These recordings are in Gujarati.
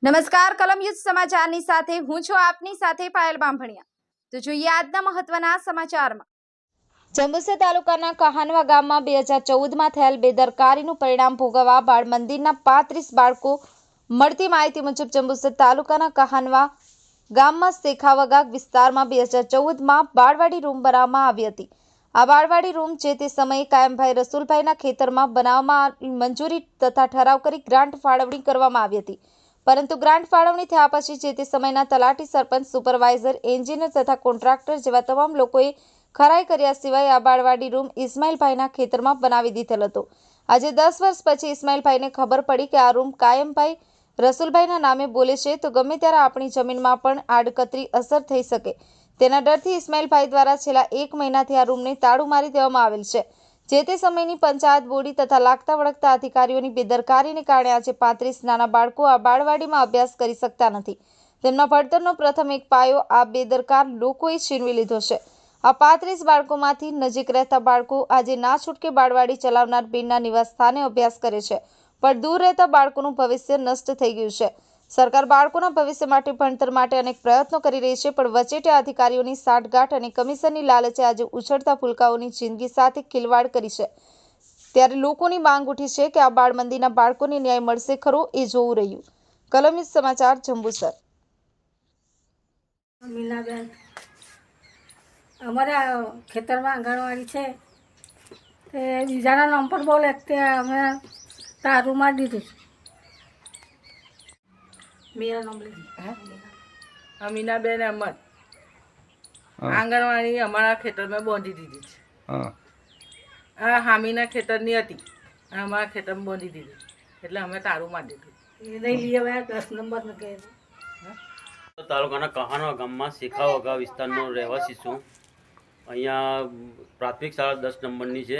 નમસ્કાર કલમ યુદ્ધ સમાચારની સાથે હું છું આપની સાથે પાયલ બામભણિયા। તો જોઈએ આજના મહત્વના સમાચારમાં। જંબુસર તાલુકાના કહાનવા ગામમાં 2014માં થયેલ બેદરકારીનું પરિણામ ભોગવવા બાળ મંદિરના 35 બાળકો। મળતી માહિતી મુજબ જંબુસર તાલુકાના કહાનવા ગામમાં શેખાવગા વિસ્તારમાં 2014માં બાળવાડી રૂમ બનાવવામાં આવી હતી। આ બાળવાડી રૂમ જે તે સમયે કાયમભાઈ રસુલભાઈના ખેતરમાં બનાવવામાં મંજૂરી તથા ઠરાવ કરી ગ્રાન્ટ ફાળવણી કરવામાં આવી હતી। પરંતુ ગ્રાન્ટ ફાળવણી થયા પછી જે તે સમયના તલાટી, સરપંચ, સુપરવાઇઝર, એન્જિનિયર તથા કોન્ટ્રાક્ટર જેવા તમામ લોકોએ ખરાઈ કર્યા સિવાય આ બાળવાડી રૂમ ઇસ્માઇલભાઈના ખેતરમાં બનાવી દીધેલ હતો। આજે 10 વર્ષ પછી ઇસ્માઇલભાઈને ખબર પડી કે આ રૂમ કાયમભાઈ રસુલભાઈના નામે બોલે છે તો ગમે ત્યારે આપણી જમીનમાં પણ આડકતરી અસર થઈ શકે તેના ડરથી ઇસ્માઇલભાઈ દ્વારા છેલ્લા 1 મહિનાથી આ રૂમને તાળું મારી દેવામાં આવેલ છે। જે તે સમયની પંચાયત બોડી તથા લાગતા વળગતા અધિકારીઓની બેદરકારીને કારણે આજે 35 નાના બાળકો આ બાળવાડીમાં અભ્યાસ કરી શકતા નથી। તેમના ભણતરનો પ્રથમ એક પાયો આ બેદરકાર લોકોએ છીનવી લીધો છે। આ 35 બાળકોમાંથી નજીક રહેતા બાળકો આજે ના છૂટકે બાળવાડી ચલાવનાર બેનના નિવાસસ્થાને અભ્યાસ કરે છે, પણ દૂર રહેતા બાળકોનું ભવિષ્ય નષ્ટ થઈ ગયું છે। સરકાર બાળકોના ભવિષ્ય માટે ભણતર માટે અનેક પ્રયત્નો કરી રહી છે, પણ વચેટિયા અધિકારીઓની સાઠગાંઠ અને કમિશનની લાલચે આજે ઉછળતા ફૂલકાઓની જિંદગી સાથે ખિલવાડ કરી છે। ત્યારે લોકોની માંગ ઉઠી છે કે આ બાળ મંદિરના બાળકોને ન્યાય મળશે ખરો એ જોવું રહ્યું। કલમ યુદ્ધ સમાચાર જંબુસર। મીનાબેન, અમારા ખેતરમાં આંગણવાડી છે તે બીજાના નામ પર બોલે તે અમે તારું મારી દીધું છે। मेरा नाम अमीनाबेन अहमद आंगणवाड़ी हमारा खेतर में बांधी दीदी हामीना खेतर नहीं थी हमारा खेतर में बांधी दीदी એટલે અમે તારું મારી દીધું। नहीं लिए हुआ 10 नंबर में गए તાલુકાના કહાનવા ગામમાં શેખાવગા વિસ્તારનો રહેવાસી છું। અહીંયા પ્રાથમિક શાળા 10 નંબરની છે।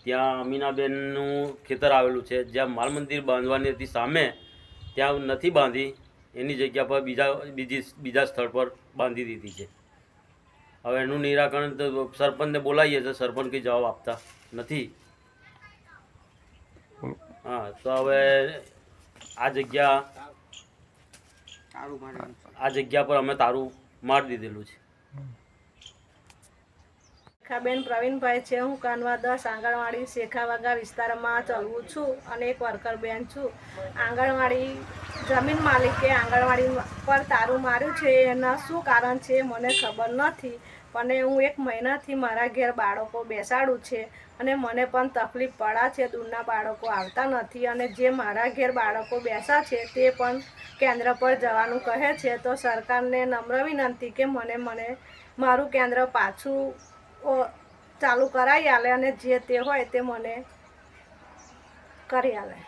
ત્યાં અમીનાબેનનું ખેતર આવેલું છે, જ્યાં માલ મંદિર બાંધવાની હતી સામે ત્યાં નથી બાંધી, એની જગ્યા પર બીજા સ્થળ પર બાંધી દીધી છે। હવે એનું નિરાકરણ તો સરપંચને બોલાવીએ તો સરપંચ કંઈ જવાબ આપતા નથી। હા, તો હવે આ જગ્યા પર અમે તારું મારી દીધેલું છે। બેન પ્રવીણભાઈ છે, હું કાનવા 10 આંગણવાડી શેખાવગા વિસ્તારમાં ચલવું છું અને એક વર્કર બેન છું। આંગણવાડી જમીન માલિકે આંગણવાડી પર તારું માર્યું છે, એના શું કારણ છે મને ખબર નથી, પણ હું 1 મહિનાથી મારા ઘેર બાળકો બેસાડું છે અને મને પણ તકલીફ પડે છે। દૂરના બાળકો આવતા નથી અને જે મારા ઘેર બાળકો બેસા છે તે પણ કેન્દ્ર પર જવાનું કહે છે। તો સરકારને નમ્ર વિનંતી કે મને મારું કેન્દ્ર પાછું ચાલુ કરાવી આલે અને જે તે હોય તે મને કરી આલે।